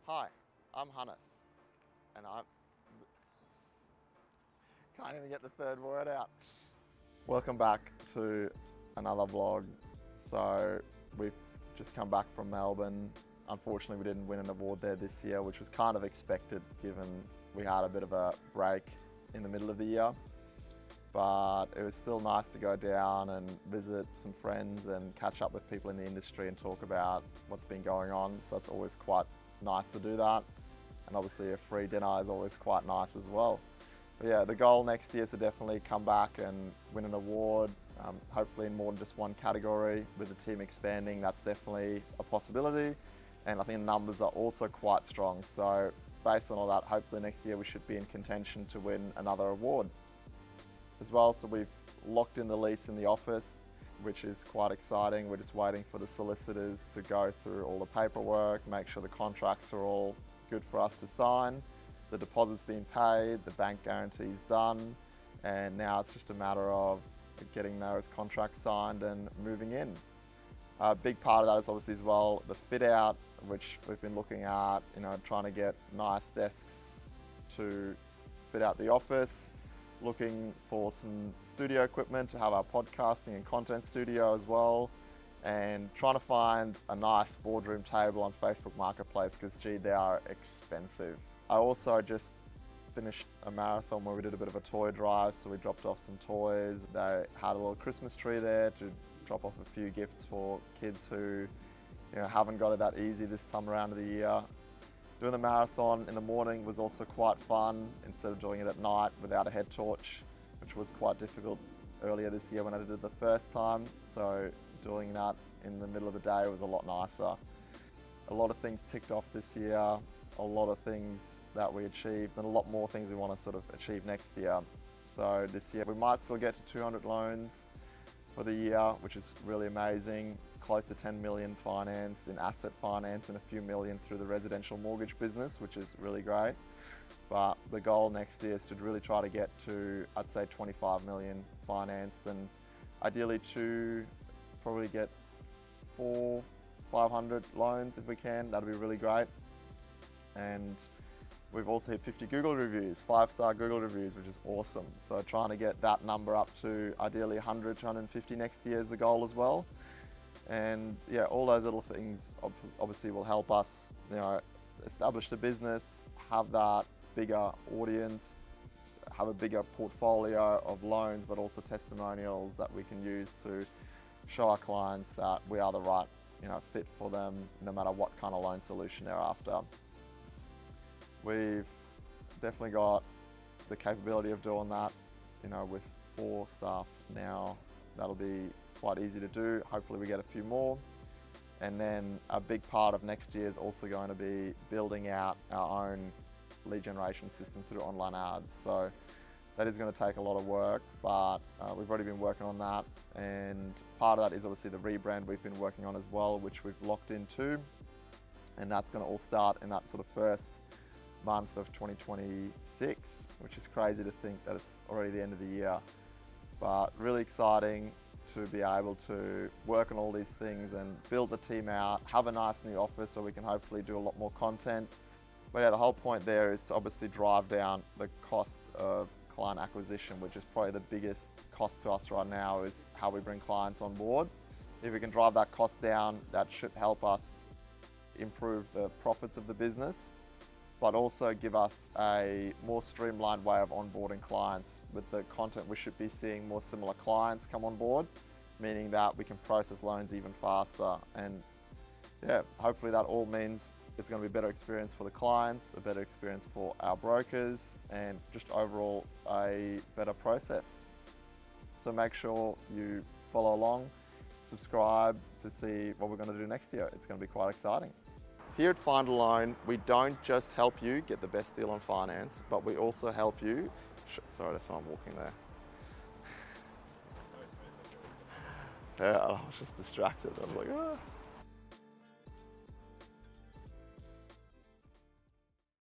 Hi, I'm Hannes, and I can't even get the third word out. Welcome back to another vlog. So we've just come back from Melbourne. Unfortunately, we didn't win an award there this year, which was kind of expected given we had a bit of a break in the middle of the year. But it was still nice to go down and visit some friends and catch up with people in the industry and talk about what's been going on. So it's always quite nice to do that. And obviously a free dinner is always quite nice as well. But yeah, the goal next year is to definitely come back and win an award, hopefully in more than just one category. With the team expanding, that's definitely a possibility. And I think the numbers are also quite strong. So based on all that, hopefully next year we should be in contention to win another award as well. So we've locked in the lease in the office, which is quite exciting. We're just waiting for the solicitors to go through all the paperwork, make sure the contracts are all good for us to sign. The deposit's been paid, the bank guarantee's done, and now it's just a matter of getting those contracts signed and moving in. A big part of that is obviously as well the fit out, which we've been looking at, trying to get nice desks to fit out the office. Looking for some studio equipment to have our podcasting and content studio as well, and trying to find a nice boardroom table on Facebook Marketplace because gee, they are expensive. I also just finished a marathon where we did a bit of a toy drive, so we dropped off some toys. They had a little Christmas tree there to drop off a few gifts for kids who haven't got it that easy this time around of the year. Doing the marathon in the morning was also quite fun instead of doing it at night without a head torch, which was quite difficult earlier this year when I did it the first time. So doing that in the middle of the day was a lot nicer. A lot of things ticked off this year, a lot of things that we achieved, and a lot more things we want to sort of achieve next year. So this year we might still get to 200 loans for the year, which is really amazing. Close to 10 million financed in asset finance and a few million through the residential mortgage business, which is really great. But the goal next year is to really try to get to, I'd say 25 million financed, and ideally to probably get 500 loans if we can. That'd be really great. And we've also hit 50 Google reviews, 5-star Google reviews, which is awesome. So trying to get that number up to ideally 100 to 150 next year is the goal as well. And yeah, all those little things obviously will help us, establish the business, have that bigger audience, have a bigger portfolio of loans, but also testimonials that we can use to show our clients that we are the right, fit for them, no matter what kind of loan solution they're after. We've definitely got the capability of doing that, with 4 staff now. That'll be quite easy to do. Hopefully we get a few more. And then a big part of next year is also going to be building out our own lead generation system through online ads. So that is going to take a lot of work, but we've already been working on that. And part of that is obviously the rebrand we've been working on as well, which we've locked into. And that's going to all start in that sort of first month of 2026, which is crazy to think that it's already the end of the year. But really exciting to be able to work on all these things and build the team out, have a nice new office so we can hopefully do a lot more content. But yeah, the whole point there is to obviously drive down the cost of client acquisition, which is probably the biggest cost to us right now, is how we bring clients on board. If we can drive that cost down, that should help us improve the profits of the business, but also give us a more streamlined way of onboarding clients. With the content, we should be seeing more similar clients come on board, meaning that we can process loans even faster. And yeah, hopefully that all means it's going to be a better experience for the clients, a better experience for our brokers, and just overall a better process. So make sure you follow along, subscribe to see what we're going to do next year. It's going to be quite exciting. Here at Find a Loan, we don't just help you get the best deal on finance, but we also help you. Sorry, there's someone walking there. Yeah, I was just distracted. I was like, ah.